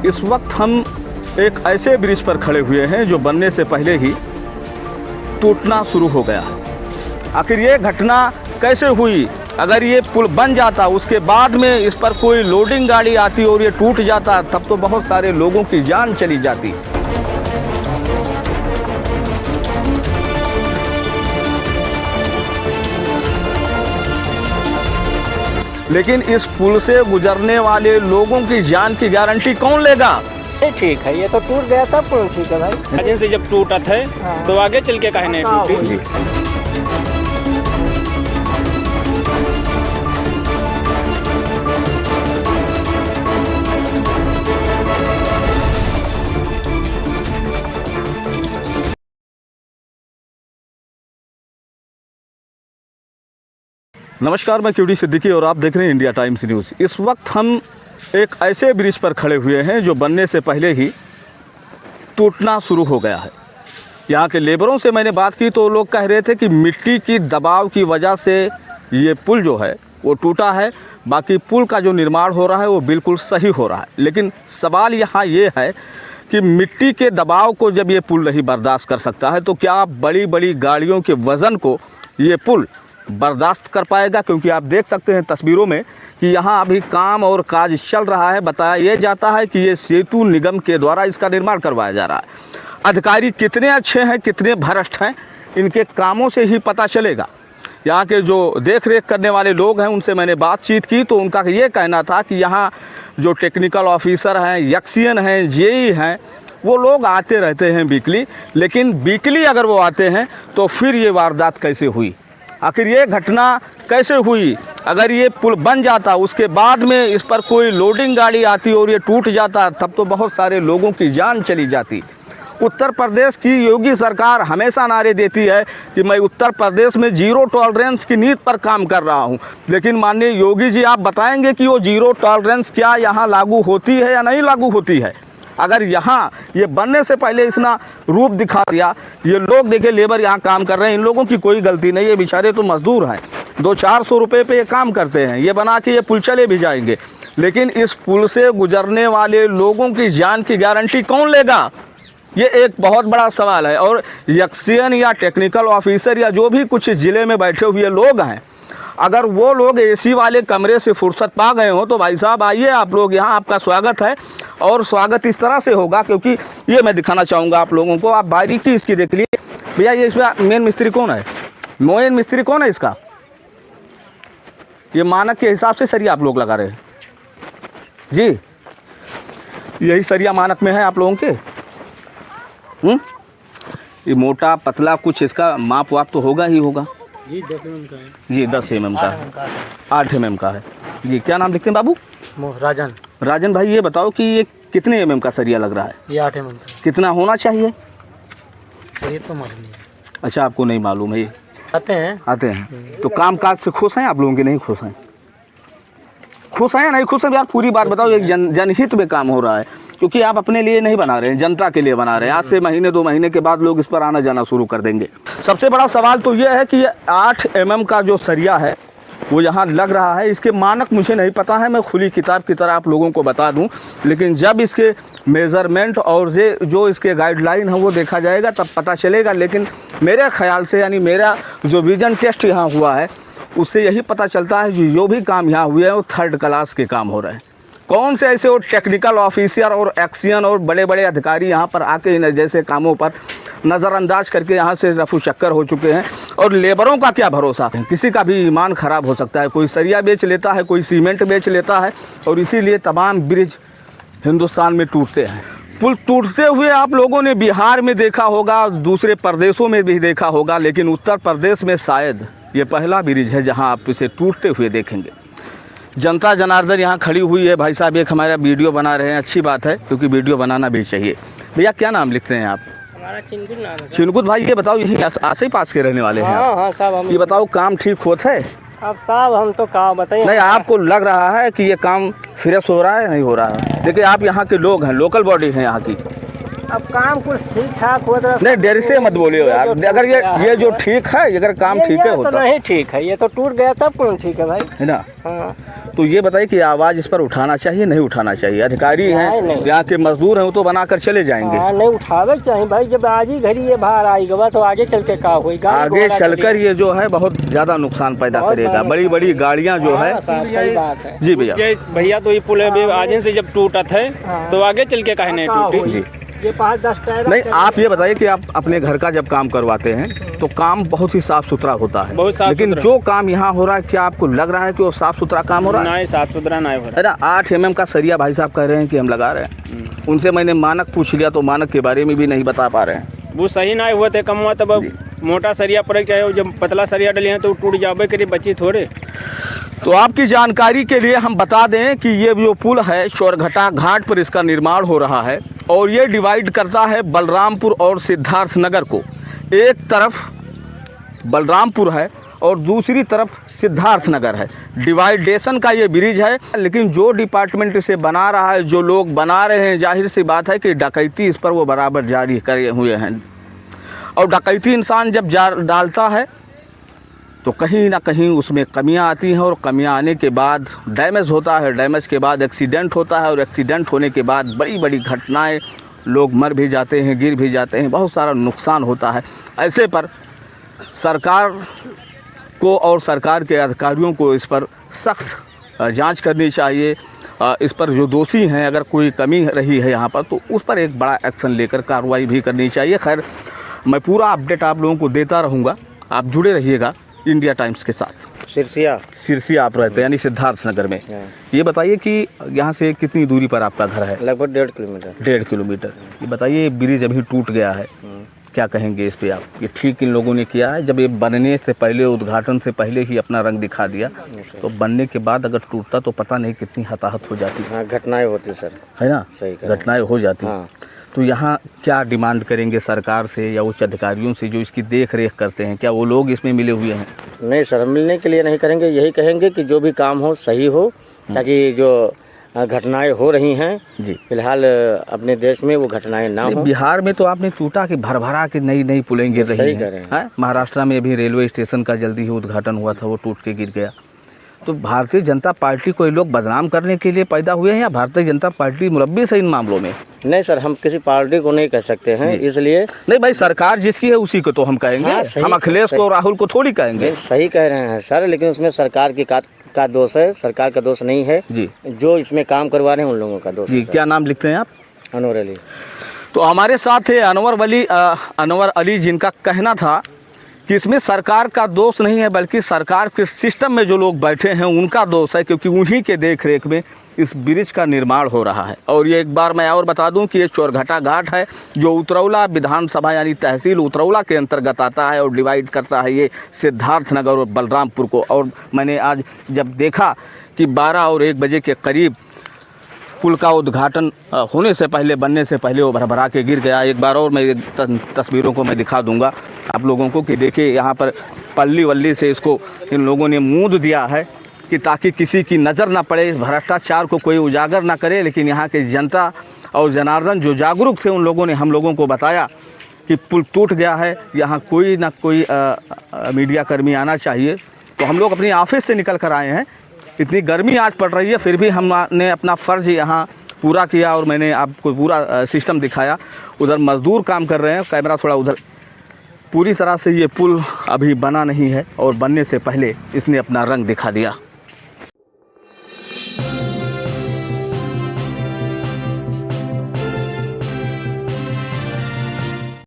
इस वक्त हम एक ऐसे ब्रिज पर खड़े हुए हैं जो बनने से पहले ही टूटना शुरू हो गया है। आखिर ये घटना कैसे हुई? अगर ये पुल बन जाता, उसके बाद में इस पर कोई लोडिंग गाड़ी आती और ये टूट जाता, तब तो बहुत सारे लोगों की जान चली जाती। लेकिन इस पुल से गुजरने वाले लोगों की जान की गारंटी कौन लेगा? ठीक है, ये तो टूट गया था पुल, ठीक है भाई। वजह से जब टूटा था तो आगे चल के काहे नहीं टूटी? नमस्कार, मैं क्यूडी सिद्दीकी और आप देख रहे हैं इंडिया टाइम्स न्यूज़। इस वक्त हम एक ऐसे ब्रिज पर खड़े हुए हैं जो बनने से पहले ही टूटना शुरू हो गया है। यहाँ के लेबरों से मैंने बात की तो लोग कह रहे थे कि मिट्टी की दबाव की वजह से ये पुल जो है वो टूटा है, बाकी पुल का जो निर्माण हो रहा है वो बिल्कुल सही हो रहा है। लेकिन सवाल यहाँ ये है कि मिट्टी के दबाव को जब ये पुल नहीं बर्दाश्त कर सकता है तो क्या बड़ी बड़ी गाड़ियों के वज़न को ये पुल बर्दाश्त कर पाएगा? क्योंकि आप देख सकते हैं तस्वीरों में कि यहाँ अभी काम और काज चल रहा है। बताया ये जाता है कि ये सेतु निगम के द्वारा इसका निर्माण करवाया जा रहा है। अधिकारी कितने अच्छे हैं, कितने भ्रष्ट हैं, इनके कामों से ही पता चलेगा। यहाँ के जो देख रेख करने वाले लोग हैं उनसे मैंने बातचीत की तो उनका ये कहना था कि यहाँ जो टेक्निकल ऑफिसर हैं, यक्सियन हैं, जेई हैं, वो लोग आते रहते हैं वीकली, लेकिन वीकली अगर वो आते हैं तो फिर ये वारदात कैसे हुई? आखिर ये घटना कैसे हुई? अगर ये पुल बन जाता, उसके बाद में इस पर कोई लोडिंग गाड़ी आती और ये टूट जाता, तब तो बहुत सारे लोगों की जान चली जाती। उत्तर प्रदेश की योगी सरकार हमेशा नारे देती है कि मैं उत्तर प्रदेश में जीरो टॉलरेंस की नीति पर काम कर रहा हूं, लेकिन माननीय योगी जी आप बताएंगे कि वो जीरो टॉलरेंस क्या यहाँ लागू होती है या नहीं लागू होती है? अगर यहाँ ये बनने से पहले इसना रूप दिखा दिया, ये लोग देखे लेबर यहाँ काम कर रहे हैं, इन लोगों की कोई गलती नहीं है, बेचारे तो मजदूर हैं, 200-400 रुपये पे ये काम करते हैं, ये बना के ये पुल चले भी जाएंगे। लेकिन इस पुल से गुजरने वाले लोगों की जान की गारंटी कौन लेगा? ये एक बहुत बड़ा सवाल है। और यक्सियन या टेक्निकल ऑफिसर या जो भी कुछ ज़िले में बैठे हुए लोग हैं, अगर वो लोग एसी वाले कमरे से फुर्सत पा गए हो तो भाई साहब आइए आप लोग यहाँ, आपका स्वागत है। और स्वागत इस तरह से होगा क्योंकि ये मैं दिखाना चाहूँगा आप लोगों को, आप बारीकी इसकी देख लिए। भैया ये इसमें मेन मिस्त्री कौन है? मेन मिस्त्री कौन है इसका? ये मानक के हिसाब से सरिया आप लोग लगा रहे हैं जी? यही सरिया मानक में है आप लोगों के? ये मोटा पतला कुछ इसका माप वाप तो होगा ही होगा जी। 10 mm का है जी, 10 mm का है, 8 mm का है जी। क्या नाम लिखते हैं बाबू? राजन। राजन भाई ये बताओ कि ये कितने mm का सरिया लग रहा है? ये 8 mm का। कितना होना चाहिए? ये तो मालूम नहीं है। अच्छा, आपको नहीं मालूम है? आते हैं तो काम काज से खुश हैं आप लोगों के? नहीं खुश हैं? खुश हैं या नहीं खुश हैं यार? पूरी बात बताओ। एक जनहित में काम हो रहा है, क्योंकि आप अपने लिए नहीं बना रहे हैं, जनता के लिए बना रहे हैं। आज से महीने 2 महीने के बाद लोग इस पर आना जाना शुरू कर देंगे। सबसे बड़ा सवाल तो ये है कि ये 8 mm का जो सरिया है वो यहाँ लग रहा है, इसके मानक मुझे नहीं पता है, मैं खुली किताब की तरह आप लोगों को बता दूं। लेकिन जब इसके मेज़रमेंट और जो इसके गाइडलाइन है वो देखा जाएगा तब पता चलेगा। लेकिन मेरे ख्याल से, यानी मेरा जो विजन टेस्ट यहाँ हुआ है उससे यही पता चलता है कि जो भी काम यहाँ हुए हैं वो 3rd क्लास के काम हो रहे हैं। कौन से ऐसे और टेक्निकल ऑफिसर और एक्सियन और बड़े बड़े अधिकारी यहाँ पर आके इन जैसे कामों पर नज़रअंदाज करके यहाँ से रफू चक्कर हो चुके हैं। और लेबरों का क्या भरोसा है? किसी का भी ईमान ख़राब हो सकता है, कोई सरिया बेच लेता है, कोई सीमेंट बेच लेता है, और इसीलिए तमाम ब्रिज हिंदुस्तान में टूटते हैं। पुल टूटते हुए आप लोगों ने बिहार में देखा होगा, दूसरे प्रदेशों में भी देखा होगा, लेकिन उत्तर प्रदेश में शायद ये पहला ब्रिज है जहाँ आप इसे टूटते हुए देखेंगे। जनता जनार्दन यहाँ खड़ी हुई है। भाई साहब एक हमारा वीडियो बना रहे हैं, अच्छी बात है क्योंकि वीडियो बनाना भी चाहिए। भैया क्या नाम लिखते हैं आप? हमारा चिनकुद नाम है। चिनकुद भाई ये बताओ, यही आस ही पास के रहने वाले हैं? हाँ साहब। ये बताओ काम ठीक होता है? अब साहब हम तो कहा बताइए। नहीं, आपको लग रहा है कि ये काम फ्रेश हो रहा है? नहीं हो रहा है? देखिए आप यहाँ के लोग हैं, लोकल बॉडी हैं यहाँ की। अब काम कुछ ठीक ठाक हो रहा। नहीं देर से मत बोलिए यार, अगर ये जो ठीक है, अगर काम ठीक है होता नहीं ठीक है, ये तो टूट गया तब कौन ठीक है भाई, है ना? हाँ। तो ये बताइए कि आवाज़ इस पर उठाना चाहिए नहीं उठाना चाहिए? अधिकारी हैं, नहीं। यहाँ के मजदूर हैं, वो तो बनाकर चले जाएंगे। हाँ, नहीं उठावे चाहिए भाई। जब आज ही घड़ी ये बाहर आएगा तो आगे चल के का होगा? आगे चलकर ये जो है बहुत ज़्यादा नुकसान पैदा बहुत करेगा। बड़ा बड़ी बड़ी गाड़ियाँ जो है। सही बात है जी भैया। भैया तो ये पुल अभी आज से जब टूटा था हाँ। तो आगे चल के काहे नहीं टूटी? जी ये 5-10 टायर नहीं, आप ये बताइए कि आप अपने घर का जब काम करवाते हैं तो काम बहुत ही साफ सुथरा होता है, बहुत साफ लेकिन सुथरा। जो काम यहाँ हो रहा है क्या आपको लग रहा है कि वो साफ सुथरा काम हो रहा है? नहीं, साफ सुथरा नहीं हो रहा। है ना। 8 mm का सरिया भाई साहब कह रहे हैं कि हम लगा रहे हैं। उनसे मैंने मानक पूछ लिया तो मानक के बारे में भी नहीं बता पा रहे हैं। वो सही नहीं हुआ थे कम हुआ, तब अब मोटा सरिया पड़े चाहे जब पतला सरिया डले हैं तो टूट जावे करीब बची थोड़े। तो आपकी जानकारी के लिए हम बता दें कि ये जो पुल है चोरघटा घाट पर इसका निर्माण हो रहा है और ये डिवाइड करता है बलरामपुर और सिद्धार्थ नगर को। एक तरफ बलरामपुर है और दूसरी तरफ सिद्धार्थ नगर है। डिवाइडेशन का ये ब्रिज है, लेकिन जो डिपार्टमेंट इसे बना रहा है, जो लोग बना रहे हैं, जाहिर सी बात है कि डकैती इस पर वो बराबर जारी करे हुए हैं। और डकैती इंसान जब डालता है तो कहीं ना कहीं उसमें कमियां आती हैं और कमियां आने के बाद डैमेज होता है, डैमेज के बाद एक्सीडेंट होता है और एक्सीडेंट होने के बाद बड़ी बड़ी घटनाएं, लोग मर भी जाते हैं, गिर भी जाते हैं, बहुत सारा नुकसान होता है। ऐसे पर सरकार को और सरकार के अधिकारियों को इस पर सख्त जांच करनी चाहिए। इस पर जो दोषी हैं, अगर कोई कमी रही है यहाँ पर तो उस पर एक बड़ा एक्शन लेकर कार्रवाई भी करनी चाहिए। खैर, मैं पूरा अपडेट आप लोगों को देता रहूँगा, आप जुड़े रहिएगा इंडिया टाइम्स के साथ। सिरसिया आप रहते हैं यानी सिद्धार्थ नगर में। ये बताइए कि यहाँ से कितनी दूरी पर आपका घर है? लगभग 1.5 किलोमीटर। 1.5 किलोमीटर। ये बताइए, ब्रिज अभी टूट गया है, क्या कहेंगे इस पे आप? ये ठीक इन लोगों ने किया है? जब ये बनने से पहले, उद्घाटन से पहले ही अपना रंग दिखा दिया, तो बनने के बाद अगर टूटता तो पता नहीं कितनी हताहत हो जाती। हाँ, घटनाएं होती सर, है ना, सही कहा। घटनाएं हो जाती। हाँ। तो यहाँ क्या डिमांड करेंगे सरकार से या उच्च अधिकारियों से जो इसकी देख रेख करते हैं? क्या वो लोग इसमें मिले हुए हैं? नहीं सर, मिलने के लिए नहीं करेंगे, यही कहेंगे कि जो भी काम हो सही हो, ताकि जो घटनाएं हो रही हैं जी फिलहाल अपने देश में वो घटनाएं ना हो। बिहार में तो आपने टूटा कि भर के नई नई पुलें गिर रही सही कह रहे हैं। महाराष्ट्र में अभी रेलवे स्टेशन का जल्दी ही उद्घाटन हुआ था, वो टूट के गिर गया। तो भारतीय जनता पार्टी को ये लोग बदनाम करने के लिए पैदा हुए हैं या भारतीय जनता पार्टी मुलव्विस है इन मामलों में? नहीं सर, हम किसी पार्टी को नहीं कह सकते हैं, इसलिए नहीं भाई, सरकार जिसकी है उसी को तो हम कहेंगे। हाँ, हम अखिलेश को, राहुल को थोड़ी कहेंगे। सही कह रहे हैं सर, लेकिन उसमें सरकार की का दोष है, सरकार का दोष नहीं है जी। जो इसमें काम करवा रहे हैं उन लोगों का दोष जी। है। क्या नाम लिखते हैं आप? अनवर अली। तो हमारे साथ है अनवर अली, जिनका कहना था कि इसमें सरकार का दोष नहीं है बल्कि सरकार के सिस्टम में जो लोग बैठे हैं उनका दोष है, क्योंकि उन्हीं के देख रेख में इस ब्रिज का निर्माण हो रहा है। और ये एक बार मैं और बता दूं कि ये चोरघटा घाट है जो उतरौला विधानसभा यानी तहसील उतरौला के अंतर्गत आता है और डिवाइड करता है ये सिद्धार्थ नगर और बलरामपुर को। और मैंने आज जब देखा कि 12 और 1 बजे के करीब पुल का उद्घाटन होने से पहले, बनने से पहले वो भरभरा के गिर गया। एक बार और मैं तस्वीरों को मैं दिखा दूंगा आप लोगों को कि देखिए यहाँ पर पल्ली वल्ली से इसको इन लोगों ने मूंद दिया है कि ताकि किसी की नज़र ना पड़े, इस भ्रष्टाचार को कोई उजागर ना करे। लेकिन यहाँ के जनता और जनार्दन जो जागरूक थे उन लोगों ने हम लोगों को बताया कि पुल टूट गया है, यहाँ कोई ना कोई मीडिया कर्मी आना चाहिए। तो हम लोग अपनी ऑफिस से निकल कर आए हैं, इतनी गर्मी आज पड़ रही है, फिर भी हमने अपना फ़र्ज़ यहाँ पूरा किया और मैंने आपको पूरा सिस्टम दिखाया। उधर मज़दूर काम कर रहे हैं, कैमरा थोड़ा उधर। पूरी तरह से ये पुल अभी बना नहीं है और बनने से पहले इसने अपना रंग दिखा दिया।